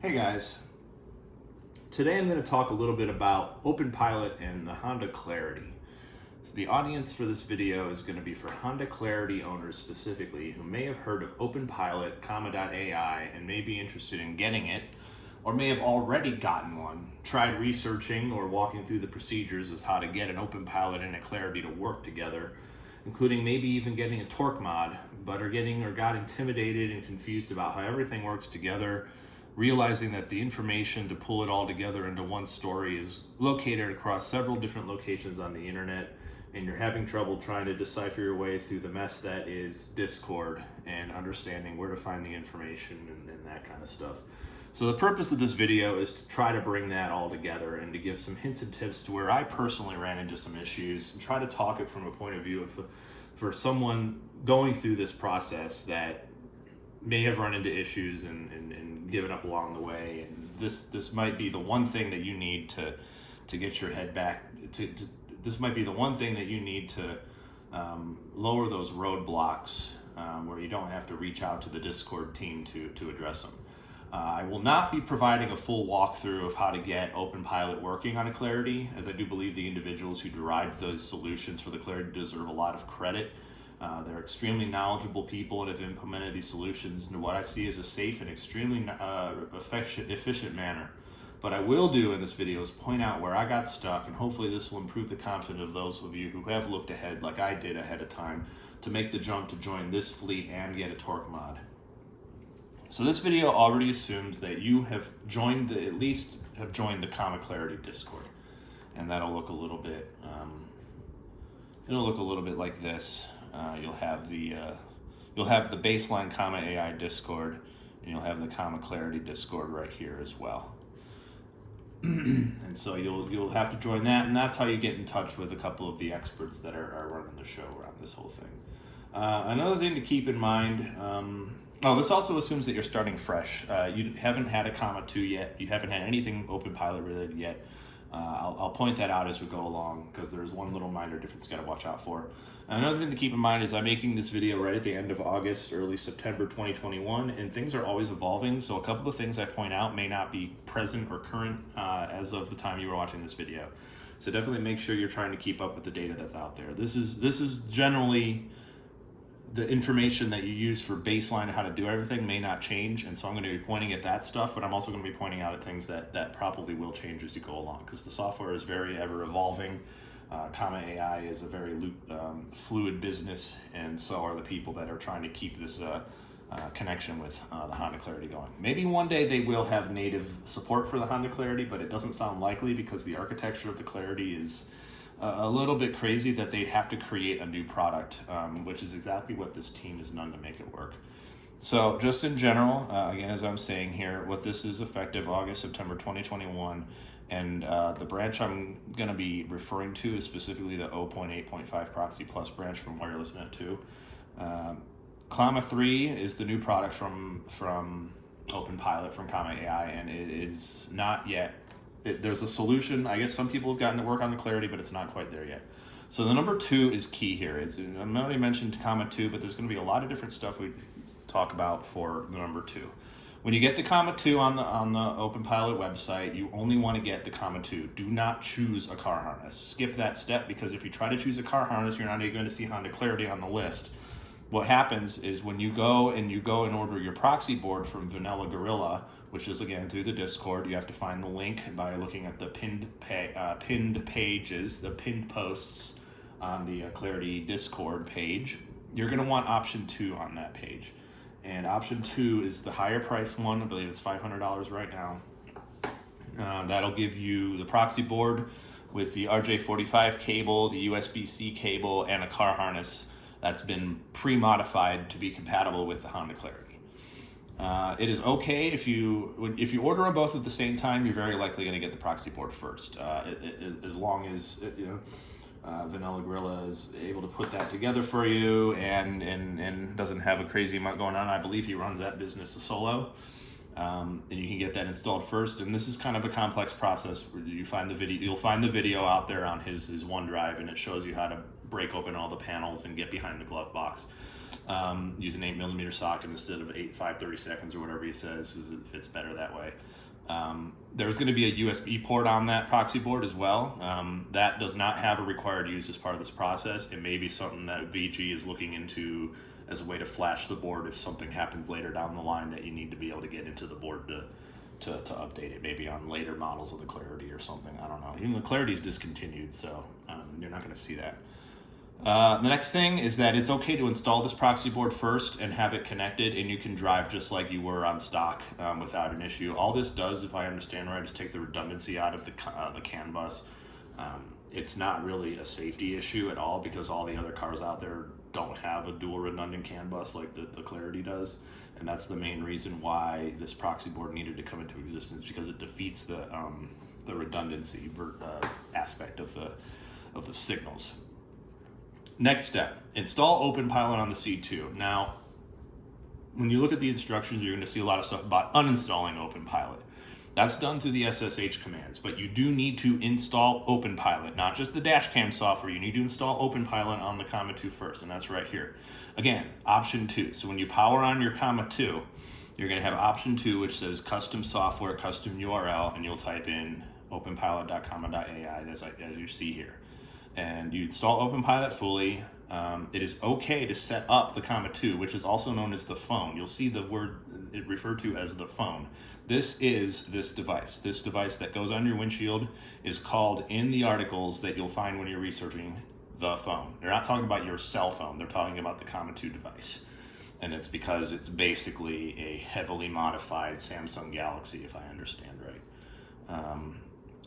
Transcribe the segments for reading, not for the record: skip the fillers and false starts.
Hey guys, today I'm going to talk a little bit about OpenPilot and the Honda Clarity. So the audience for this video is going to be for Honda Clarity owners specifically who may have heard of OpenPilot, Comma2 and may be interested in getting it, or may have already gotten one, tried researching or walking through the procedures as how to get an OpenPilot and a Clarity to work together, including maybe even getting a torque mod, but got intimidated and confused about how everything works together, realizing that the information to pull it all together into one story is located across several different locations on the internet, and you're having trouble trying to decipher your way through the mess that is Discord and understanding where to find the information and that kind of stuff. So the purpose of this video is to try to bring that all together and to give some hints and tips to where I personally ran into some issues and try to talk it from a point of view of for someone going through this process that may have run into issues and given up along the way, and this might be the one thing that you need to get your head back this might be the one thing that you need to lower those roadblocks where you don't have to reach out to the Discord team to address them. I will not be providing a full walkthrough of how to get OpenPilot working on a Clarity, as I do believe the individuals who derived those solutions for the Clarity deserve a lot of credit. They're extremely knowledgeable people and have implemented these solutions into what I see as a safe and extremely efficient manner. But I will do in this video is point out where I got stuck, and hopefully this will improve the confidence of those of you who have looked ahead like I did ahead of time to make the jump to join this fleet and get a torque mod. So this video already assumes that you have joined the Comma Clarity Discord, and that'll look a little bit like this. You'll have the baseline Comma AI Discord, and you'll have the Comma Clarity Discord right here as well. And so you'll have to join that, and that's how you get in touch with a couple of the experts that are running the show around this whole thing. Another thing to keep in mind, this also assumes that you're starting fresh. You haven't had a Comma2 yet. You haven't had anything OpenPilot related yet. I'll point that out as we go along, because there's one little minor difference you got to watch out for. Another thing to keep in mind is I'm making this video right at the end of August, early September 2021, and things are always evolving, so a couple of things I point out may not be present or current as of the time you were watching this video. So definitely make sure you're trying to keep up with the data that's out there. This is generally the information that you use for baseline and how to do everything may not change, and so I'm going to be pointing at that stuff, but I'm also going to be pointing out at things that probably will change as you go along, because the software is very ever evolving. Comma AI is a very fluid business, and so are the people that are trying to keep this connection with the Honda Clarity going. Maybe one day they will have native support for the Honda Clarity, but it doesn't sound likely because the architecture of the Clarity is a little bit crazy that they'd have to create a new product, which is exactly what this team has done to make it work. So just in general, again, as I'm saying here, what this is effective August, September 2021, and the branch I'm going to be referring to is specifically the 0.8.5 Proxy Plus branch from Wireless Net 2. Comma2 is the new product from OpenPilot from Comma AI, and it is not yet. There's a solution. I guess some people have gotten to work on the Clarity, but it's not quite there yet. So the number 2 is key here. I already mentioned Comma2, but there's going to be a lot of different stuff we talk about for the number 2. When you get the Comma2 on the OpenPilot website, you only want to get the Comma2. Do not choose a car harness. Skip that step, because if you try to choose a car harness, you're not even going to see Honda Clarity on the list. What happens is when you go and order your proxy board from VanillaaGorillaa, which is again through the Discord, you have to find the link by looking at the pinned pages, the pinned posts on the Clarity Discord page. You're going to want option 2 on that page. And option 2 is the higher price one. I believe it's $500 right now. That'll give you the proxy board with the RJ45 cable, the USB-C cable, and a car harness that's been pre-modified to be compatible with the Honda Clarity. It is okay if you order them both at the same time. You're very likely going to get the proxy board first, as long as VanillaaGorillaa is able to put that together for you and doesn't have a crazy amount going on. I believe he runs that business solo, and you can get that installed first. And this is kind of a complex process where you'll find the video out there on his OneDrive, and it shows you how to break open all the panels and get behind the glove box. Use an 8mm socket instead of 5/32 or whatever he says, as it fits better that way. There's going to be a USB port on that proxy board as well. That does not have a required use as part of this process. It may be something that VG is looking into as a way to flash the board if something happens later down the line that you need to be able to get into the board to update it, maybe on later models of the Clarity or something. I don't know. Even the Clarity is discontinued, so you're not going to see that. The next thing is that it's okay to install this proxy board first and have it connected, and you can drive just like you were on stock without an issue. All this does, if I understand right, is take the redundancy out of the CAN bus. It's not really a safety issue at all because all the other cars out there don't have a dual redundant CAN bus like the Clarity does, and that's the main reason why this proxy board needed to come into existence, because it defeats the redundancy aspect of the signals. Next step, install OpenPilot on the C2. Now, when you look at the instructions, you're going to see a lot of stuff about uninstalling OpenPilot. That's done through the SSH commands, but you do need to install OpenPilot, not just the dashcam software. You need to install OpenPilot on the Comma2 first, and that's right here. Again, option 2. So when you power on your Comma2, you're going to have option 2, which says custom software, custom URL, and you'll type in openpilot.comma.ai as you see here. And you install OpenPilot fully. It is okay to set up the Comma2, which is also known as the phone. You'll see the word it referred to as the phone. This is this device. This device that goes on your windshield is called, in the articles that you'll find when you're researching, the phone. They're not talking about your cell phone. They're talking about the Comma2 device. And it's because it's basically a heavily modified Samsung Galaxy, if I understand right.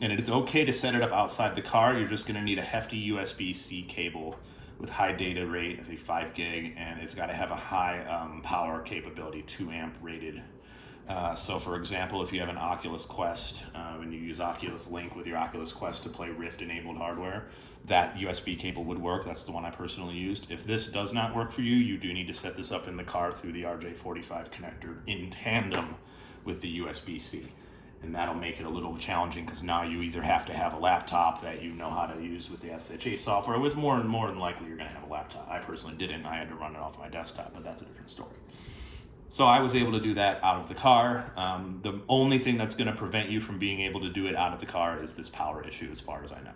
And it's okay to set it up outside the car. You're just going to need a hefty USB-C cable with high data rate, I think 5 gig, and it's got to have a high power capability, 2 amp rated. So for example, if you have an Oculus Quest and you use Oculus Link with your Oculus Quest to play Rift enabled hardware, that USB cable would work. That's the one I personally used. If this does not work for you, you do need to set this up in the car through the RJ45 connector in tandem with the USB-C. And that'll make it a little challenging because now you either have to have a laptop that you know how to use with the SSH software. It was more than likely you're going to have a laptop. I personally didn't. I had to run it off my desktop, but that's a different story. So I was able to do that out of the car. The only thing that's going to prevent you from being able to do it out of the car is this power issue, as far as I know.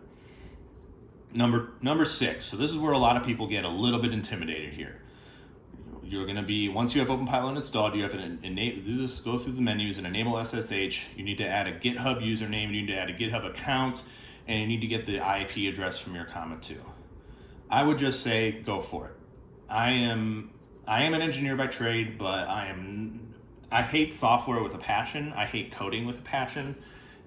Number 6. So this is where a lot of people get a little bit intimidated here. You're going to be, once you have OpenPilot installed, you have to go through the menus and enable SSH. You need to add a GitHub username, you need to add a GitHub account, and you need to get the IP address from your Comma2. I would just say go for it. I am an engineer by trade, but I hate software with a passion. I hate coding with a passion.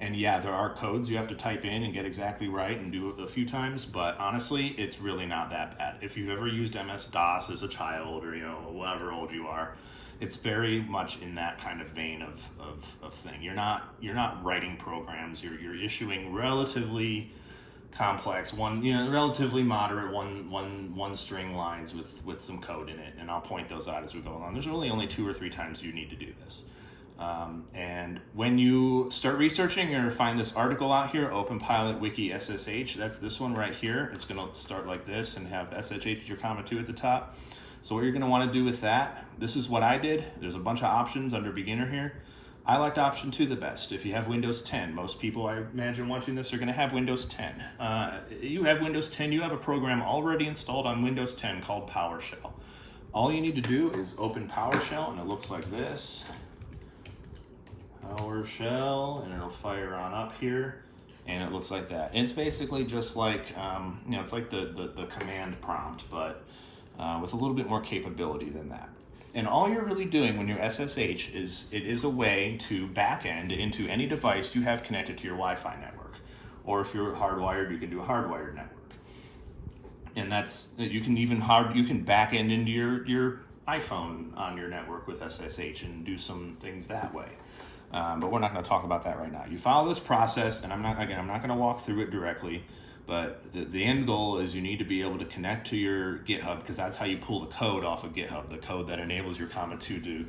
And yeah, there are codes you have to type in and get exactly right and do it a few times, but honestly, it's really not that bad. If you've ever used MS-DOS as a child or, whatever old you are, it's very much in that kind of vein of thing. You're not writing programs. You're issuing relatively complex, relatively moderate one string lines with some code in it, and I'll point those out as we go along. There's really only 2 or 3 times you need to do this. And when you start researching, you're going to find this article out here, OpenPilot Wiki SSH. That's this one right here. It's going to start like this and have SSH your Comma2 at the top. So what you're going to want to do with that, this is what I did. There's a bunch of options under beginner here. I liked option 2 the best. If you have Windows 10, most people I imagine watching this are going to have Windows 10. You have Windows 10, you have a program already installed on Windows 10 called Powershell. All you need to do is open Powershell, and it looks like this. PowerShell, and it'll fire on up here, and it looks like that. And it's basically just like, it's like the command prompt, but with a little bit more capability than that. And all you're really doing when you're SSH is it is a way to backend into any device you have connected to your Wi-Fi network. Or if you're hardwired, you can do a hardwired network. And that's, you can backend into your iPhone on your network with SSH and do some things that way. But we're not going to talk about that right now. You follow this process, and I'm not going to walk through it directly, but the end goal is you need to be able to connect to your GitHub, because that's how you pull the code off of GitHub, the code that enables your Comma2 to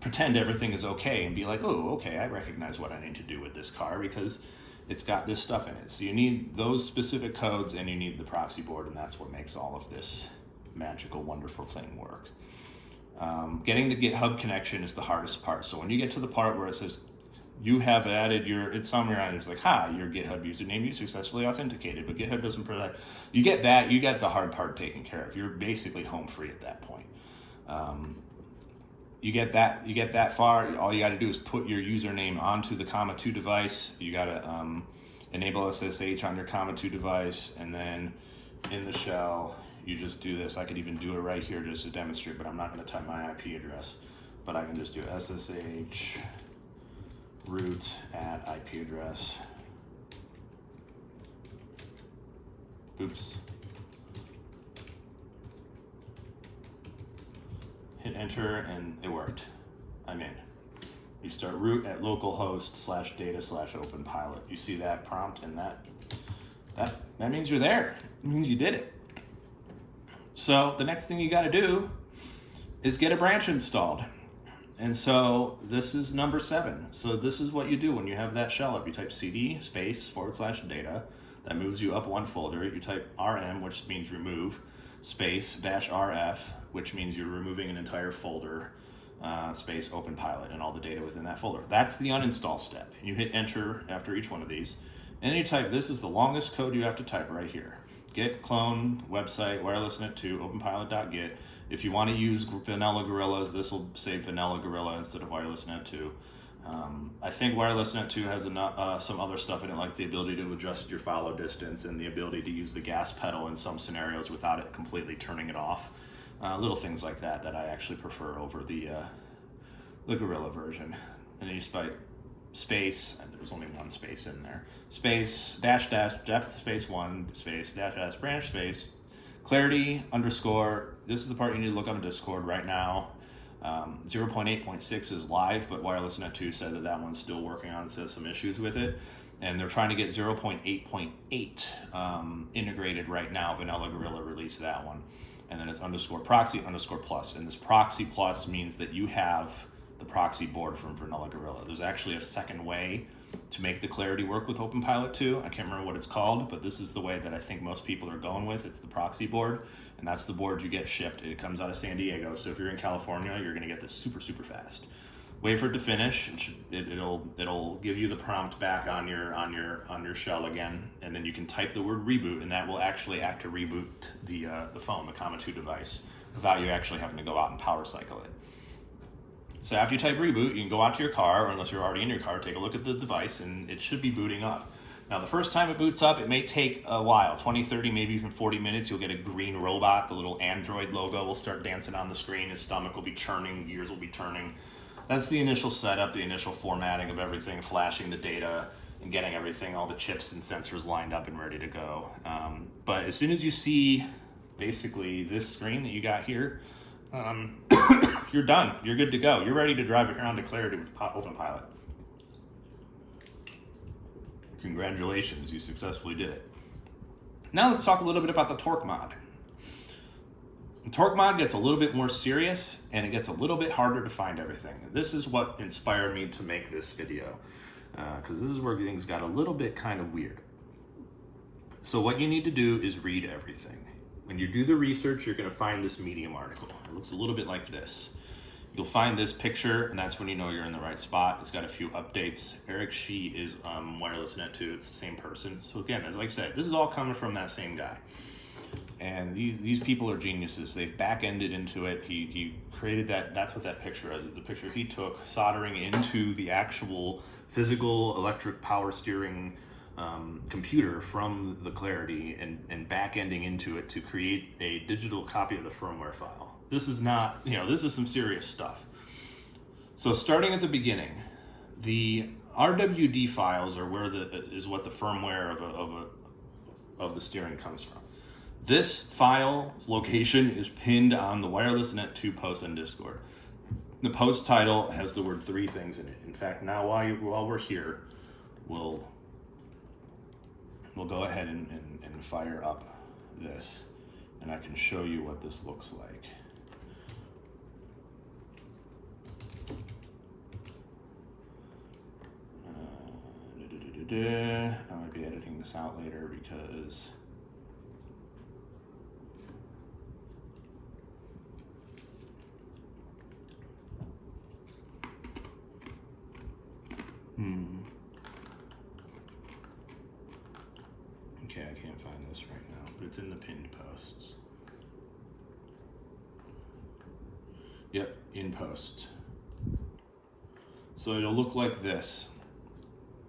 pretend everything is okay and be like, oh, okay, I recognize what I need to do with this car because it's got this stuff in it. So you need those specific codes, and you need the proxy board, and that's what makes all of this magical, wonderful thing work. Getting the GitHub connection is the hardest part. So when you get to the part where it says you have added it's somewhere on it's like, your GitHub username, you successfully authenticated, but GitHub doesn't provide. You get that, you got the hard part taken care of. You're basically home free at that point. You get that far, all you got to do is put your username onto the Comma2 device. You got to enable SSH on your Comma2 device, and then in the shell, you just do this. I could even do it right here just to demonstrate, but I'm not going to type my IP address, but I can just do SSH root at IP address. Oops. Hit enter and it worked. I'm in. You start root at localhost/data/OpenPilot. You see that prompt, and that means you're there. It means you did it. So the next thing you got to do is get a branch installed. And so this is number 7. So this is what you do when you have that shell up. You type cd space/data. That moves you up one folder. You type rm, which means remove, space -rf, which means you're removing an entire folder, space OpenPilot and all the data within that folder. That's the uninstall step. You hit enter after each one of these, and then you type, this is the longest code you have to type right here. Git clone website wirelessnet2 openpilot.git. If you want to use VanillaaGorillaa, this will say VanillaaGorillaa instead of wirelessnet2. I think wirelessnet2 has some other stuff in it, like the ability to adjust your follow distance and the ability to use the gas pedal in some scenarios without it completely turning it off. Little things like that I actually prefer over the Gorilla version. And then you type space, and there's only one space in there, space -- depth space 1 space -- branch space clarity _ this is the part you need to look on the Discord right now. 0.8.6 is live, but wirelessnet2 said that one's still working on it, says some issues with it, and they're trying to get 0.8.8 integrated right now. VanillaaGorillaa released that one, and then it's _proxy _plus, and this proxy plus means that you have the proxy board from VanillaaGorillaa. There's actually a second way to make the clarity work with OpenPilot 2. I can't remember what it's called, but this is the way that I think most people are going with. It's the proxy board, and that's the board you get shipped. It comes out of San Diego, so if you're in California, you're gonna get this super, super fast. Wait for it to finish. It'll give you the prompt back on your shell again, and then you can type the word reboot, and that will actually act to reboot the phone, the Comma2 device, without you actually having to go out and power cycle it. So after you type reboot, you can go out to your car, or unless you're already in your car, take a look at the device, and it should be booting up. Now, the first time it boots up, it may take a while, 20, 30, maybe even 40 minutes. You'll get a green robot. The little Android logo will start dancing on the screen. His stomach will be churning, gears will be turning. That's the initial setup, the initial formatting of everything, flashing the data, and getting everything, all the chips and sensors lined up and ready to go. But as soon as you see basically this screen that you got here, you're done. You're good to go. You're ready to drive it around to clarity with OpenPilot. Congratulations, you successfully did it. Now let's talk a little bit about the torque mod. The torque mod gets a little bit more serious, and it gets a little bit harder to find everything. This is what inspired me to make this video, because this is where things got a little bit kind of weird. So what you need to do is read everything. When you do the research, you're going to find this Medium article. It looks a little bit like this. You'll find this picture, and that's when you know you're in the right spot. It's got a few updates. Eric Shee is wirelessnet2. It's the same person. So again, as I said, this is all coming from that same guy. And these people are geniuses. They've back-ended into it. He created that. That's what that picture is. It's a picture he took soldering into the actual physical electric power steering computer from the Clarity and back-ending into it to create a digital copy of the firmware file. This is not, this is some serious stuff. So starting at the beginning, the RWD files are is what the firmware of the steering comes from. This file's location is pinned on the wirelessnet2 post on Discord. The post title has the word 3 things in it. In fact, now while we're here, we'll go ahead and fire up this, and I can show you what this looks like. I might be editing this out later because Okay, I can't find this right now, but it's in the pinned posts. Yep, in post. So it'll look like this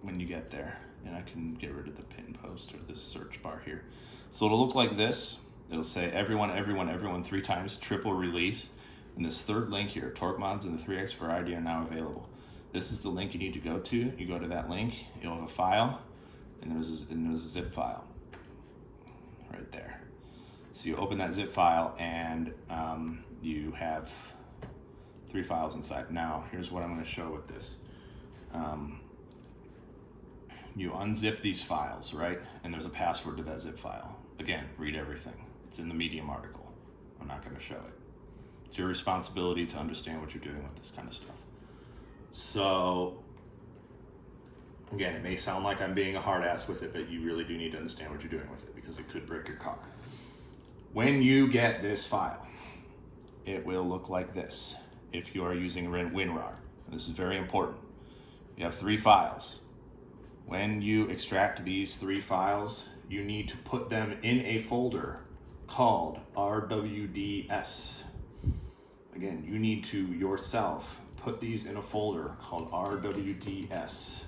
when you get there. And I can get rid of the pin post or this search bar here. So it'll look like this. It'll say everyone, everyone, everyone 3 times, triple release. And this third link here, torque mods and the 3X variety are now available. This is the link you need to go to. You go to that link, you'll have a file, and there's a zip file right there. So you open that zip file and you have 3 files inside. Now, here's what I'm going to show with this. You unzip these files, right? And there's a password to that zip file. Again, read everything. It's in the Medium article. I'm not going to show it. It's your responsibility to understand what you're doing with this kind of stuff. So, again, it may sound like I'm being a hard ass with it, but you really do need to understand what you're doing with it because it could break your car. When you get this file, it will look like this if you are using WinRAR. This is very important. You have 3 files. When you extract these 3 files, you need to put them in a folder called RWDS. Again, you need to yourself put these in a folder called RWDS.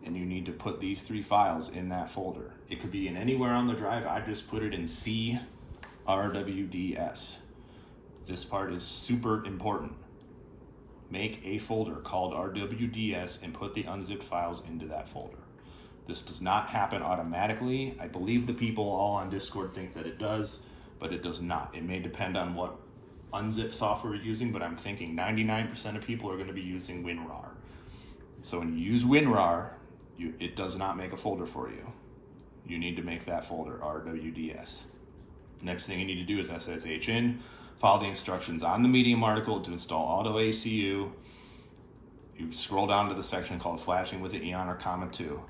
And you need to put these 3 files in that folder. It could be in anywhere on the drive. I just put it in C RWDS. This part is super important. Make a folder called RWDS and put the unzipped files into that folder. This does not happen automatically. I believe the people all on Discord think that it does, but it does not. It may depend on what unzip software you're using, but I'm thinking 99% of people are going to be using WinRAR. So when you use WinRAR, it does not make a folder for you. You need to make that folder RWDS. Next thing you need to do is SSH in. Follow the instructions on the Medium article to install Auto ACU. You scroll down to the section called Flashing with the Eon or Comma2.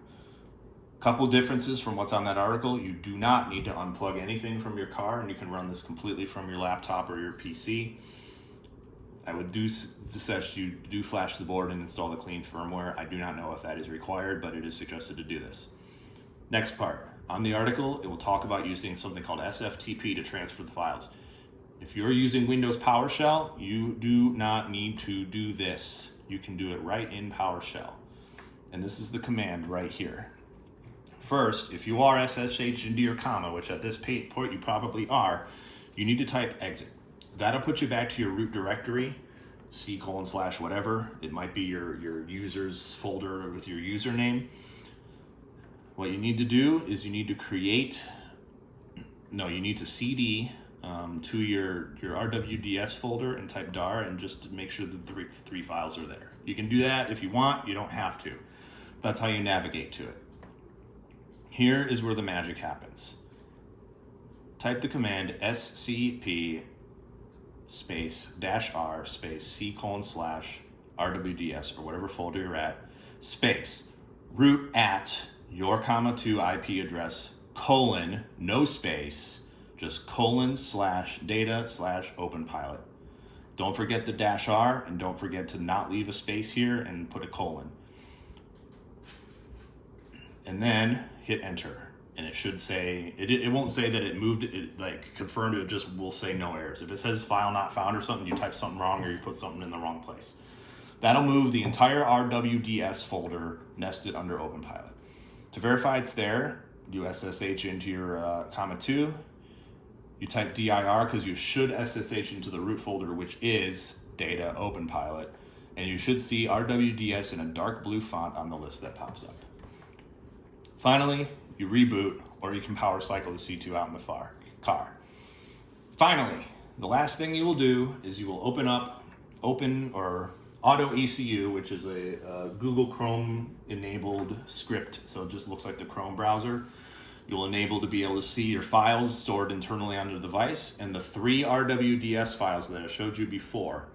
Couple differences from what's on that article. You do not need to unplug anything from your car, and you can run this completely from your laptop or your PC. I would suggest you do flash the board and install the clean firmware. I do not know if that is required, but it is suggested to do this. Next part. On the article, it will talk about using something called SFTP to transfer the files. If you're using Windows PowerShell, you do not need to do this. You can do it right in PowerShell. And this is the command right here. First, if you are SSH into your comma, which at this point you probably are, you need to type exit. That'll put you back to your root directory, C:/whatever. It might be your users folder with your username. What you need to do is you need to cd to your RWDS folder and type dar and just to make sure that the 3 files are there. You can do that if you want, you don't have to. That's how you navigate to it. Here is where the magic happens. Type the command scp -r C:/RWDS or whatever folder you're at, root at your Comma2 IP address, no space, just :data/OpenPilot. Don't forget the -r and don't forget to not leave a space here and put a colon. And then hit enter. And it should say, it won't say that it moved, it like confirmed, it just will say no errors. If it says file not found or something, you type something wrong or you put something in the wrong place. That'll move the entire RWDS folder nested under OpenPilot. To verify it's there, you SSH into your Comma2. You type dir because you should SSH into the root folder, which is data OpenPilot. And you should see RWDS in a dark blue font on the list that pops up. Finally, you reboot, or you can power cycle the C2 out in the car. Finally, the last thing you will do is you will open Auto ECU, which is a Google Chrome enabled script. So it just looks like the Chrome browser. You'll enable to be able to see your files stored internally on the device, and the 3 RWDS files that I showed you before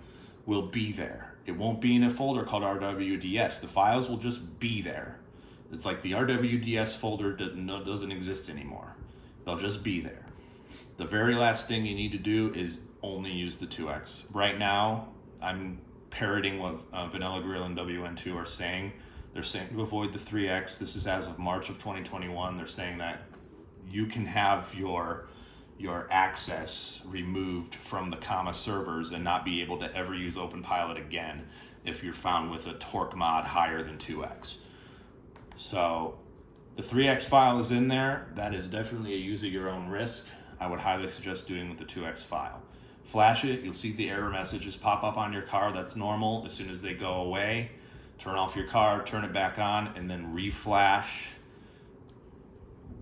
will be there. It won't be in a folder called RWDS. The files will just be there. It's like the RWDS folder doesn't exist anymore. They'll just be there. The very last thing you need to do is only use the 2X. Right now, I'm parroting what VanillaaGorillaa and WN2 are saying. They're saying to avoid the 3x. This is as of March of 2021. They're saying that you can have your access removed from the Comma servers and not be able to ever use OpenPilot again if you're found with a torque mod higher than 2x. So the 3x file is in there. That is definitely a use at your own risk. I would highly suggest doing with the 2x file. Flash it, you'll see the error messages pop up on your car. That's normal. As soon as they go away, turn off your car, turn it back on, and then reflash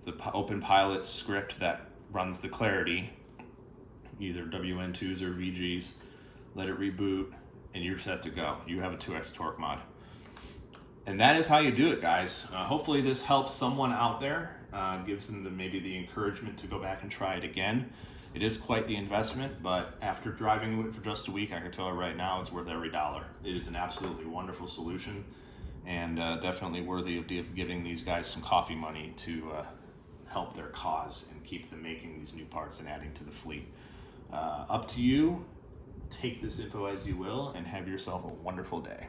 the OpenPilot script that runs the clarity, either WN2s or VGs. Let it reboot, and you're set to go. You have a 2x torque mod. And that is how you do it, guys. Hopefully this helps someone out there, gives them maybe the encouragement to go back and try it again. It is quite the investment, but after driving it for just a week, I can tell you right now it's worth every dollar. It is an absolutely wonderful solution, and definitely worthy of giving these guys some coffee money to help their cause and keep them making these new parts and adding to the fleet. Up to you. Take this info as you will, and have yourself a wonderful day.